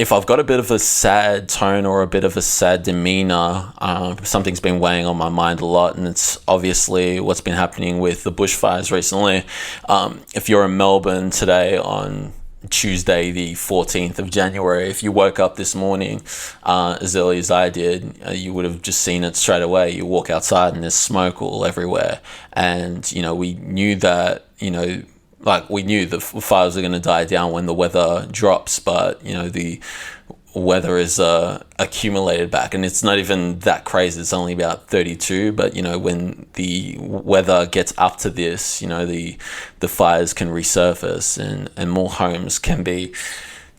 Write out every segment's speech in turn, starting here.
if I've got a bit of a sad tone or a bit of a sad demeanor, something's been weighing on my mind a lot, and it's obviously what's been happening with the bushfires recently. If you're in Melbourne today on Tuesday, the 14th of January, if you woke up this morning as early as I did, you would have just seen it straight away. You walk outside and there's smoke all everywhere. And, we knew that, we knew the fires are going to die down when the weather drops, but, the weather is accumulated back, and it's not even that crazy. It's only about 32, but when the weather gets up to this, the fires can resurface and more homes can be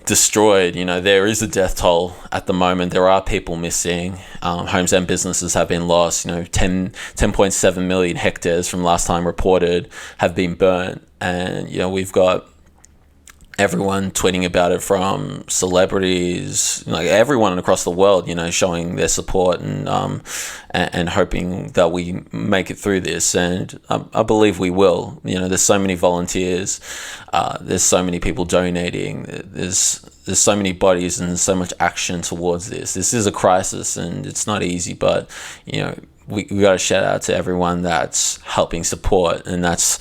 destroyed. There is a death toll at the moment. There are people missing. Homes and businesses have been lost. 10.7 million hectares from last time reported have been burnt, and we've got everyone tweeting about it, from celebrities, everyone across the world, showing their support and hoping that we make it through this. And I believe we will. There's so many volunteers, there's so many people donating, there's so many bodies and so much action towards this. This is a crisis and it's not easy, but we got to shout out to everyone that's helping support, and that's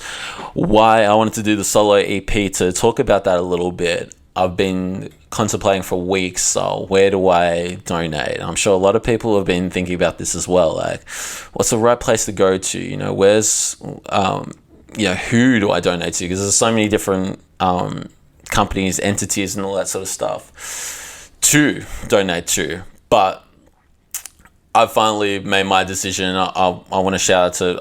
why I wanted to do the solo EP, to talk about that a little bit. I've been contemplating for weeks, so where do I donate? I'm sure a lot of people have been thinking about this as well, like what's the right place to go to, where's who do I donate to, because there's so many different companies, entities and all that sort of stuff to donate to. But I've finally made my decision. I want to shout out to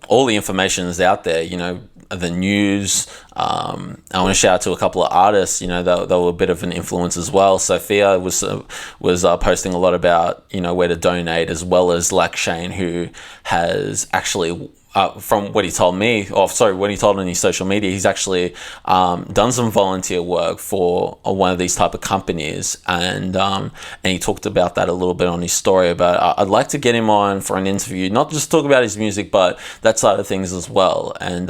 all the information is out there, the news. I want to shout out to a couple of artists, that were a bit of an influence as well. Sophia was posting a lot about, where to donate, as well as Lakshane, who has actually, from what he told me, what he told on his social media, he's actually done some volunteer work for one of these type of companies, and he talked about that a little bit on his story. But I'd like to get him on for an interview, not just talk about his music, but that side of things as well, and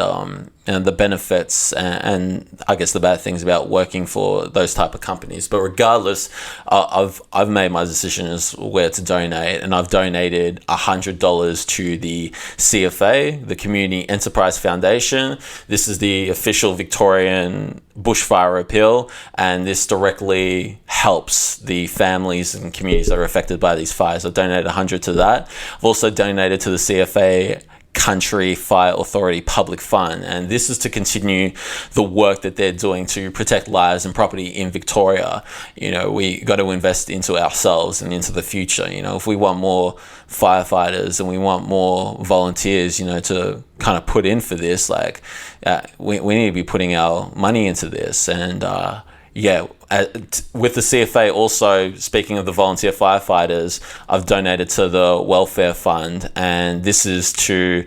the benefits and I guess the bad things about working for those type of companies. But regardless, I've made my decision as where to donate, and I've donated $100 to the CFA, the Community Enterprise Foundation. This is the official Victorian bushfire appeal, and this directly helps the families and communities that are affected by these fires. I've donated $100 to that. I've also donated to the CFA Country Fire Authority Public Fund, and this is to continue the work that they're doing to protect lives and property in Victoria. We got to invest into ourselves and into the future. If we want more firefighters and we want more volunteers, to kind of put in for this, we need to be putting our money into this. And with the CFA also, speaking of the volunteer firefighters, I've donated to the welfare fund, and this is to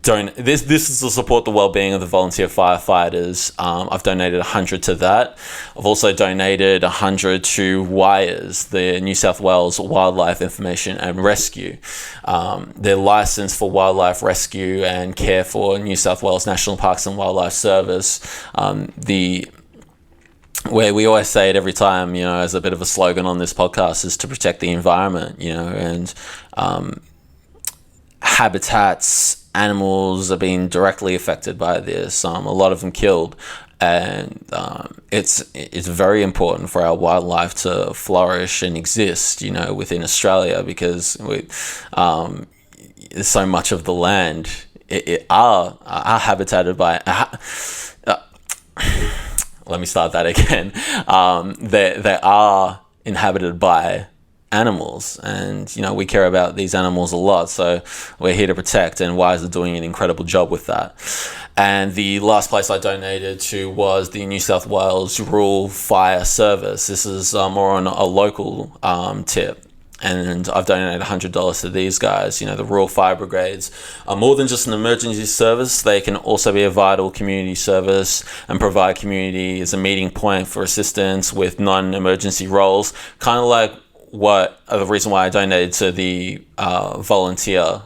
this is to support the well-being of the volunteer firefighters. I've donated $100 to that. I've also donated $100 to WIRES, the New South Wales Wildlife Information and Rescue. They're licensed for wildlife rescue and care for New South Wales National Parks and Wildlife Service. Where we always say it every time, as a bit of a slogan on this podcast, is to protect the environment, and habitats, animals are being directly affected by this, a lot of them killed, and it's very important for our wildlife to flourish and exist, within Australia, because so much of the land are habitated by... Let me start that again. They are inhabited by animals, and we care about these animals a lot, so we're here to protect, and WISE are doing an incredible job with that. And the last place I donated to was the New South Wales Rural Fire Service. This is more on a local tip. And I've donated $100 to these guys. The rural fire brigades are more than just an emergency service. They can also be a vital community service and provide community as a meeting point for assistance with non-emergency roles. Kind of like the reason why I donated to the volunteer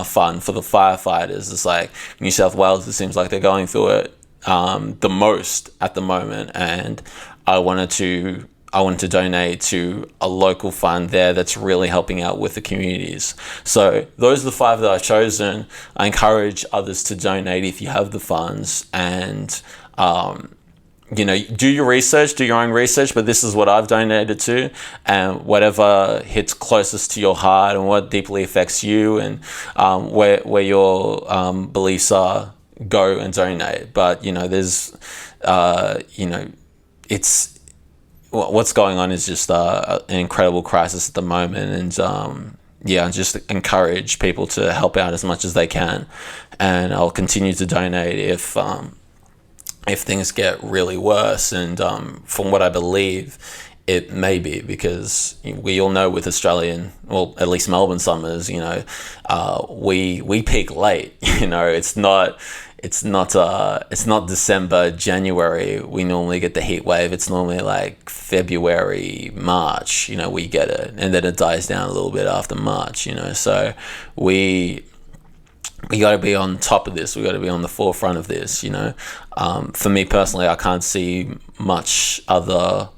fund for the firefighters. It's like New South Wales, it seems like they're going through it the most at the moment. And I wanted to I wanted to donate to a local fund there that's really helping out with the communities. So those are the 5 that I've chosen. I encourage others to donate if you have the funds, and do your research, do your own research, but this is what I've donated to, and whatever hits closest to your heart and what deeply affects you, and where your beliefs are, go and donate. But there's it's what's going on is just an incredible crisis at the moment, and just encourage people to help out as much as they can, and I'll continue to donate if things get really worse. And from what I believe, it may be, because we all know with Australian, well, at least Melbourne summers, we peak late. It's not December, January. We normally get the heat wave. It's normally like February, March. We get it, and then it dies down a little bit after March. So we got to be on top of this. We got to be on the forefront of this. For me personally, I can't see much other.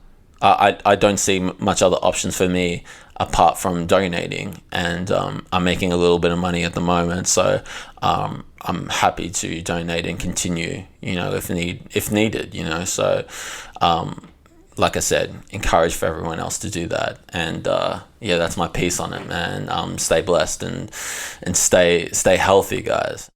I don't see much other options for me apart from donating, and I'm making a little bit of money at the moment, so I'm happy to donate and continue. If needed. So. Like I said, encourage for everyone else to do that, and that's my piece on it, man. Stay blessed and stay healthy, guys.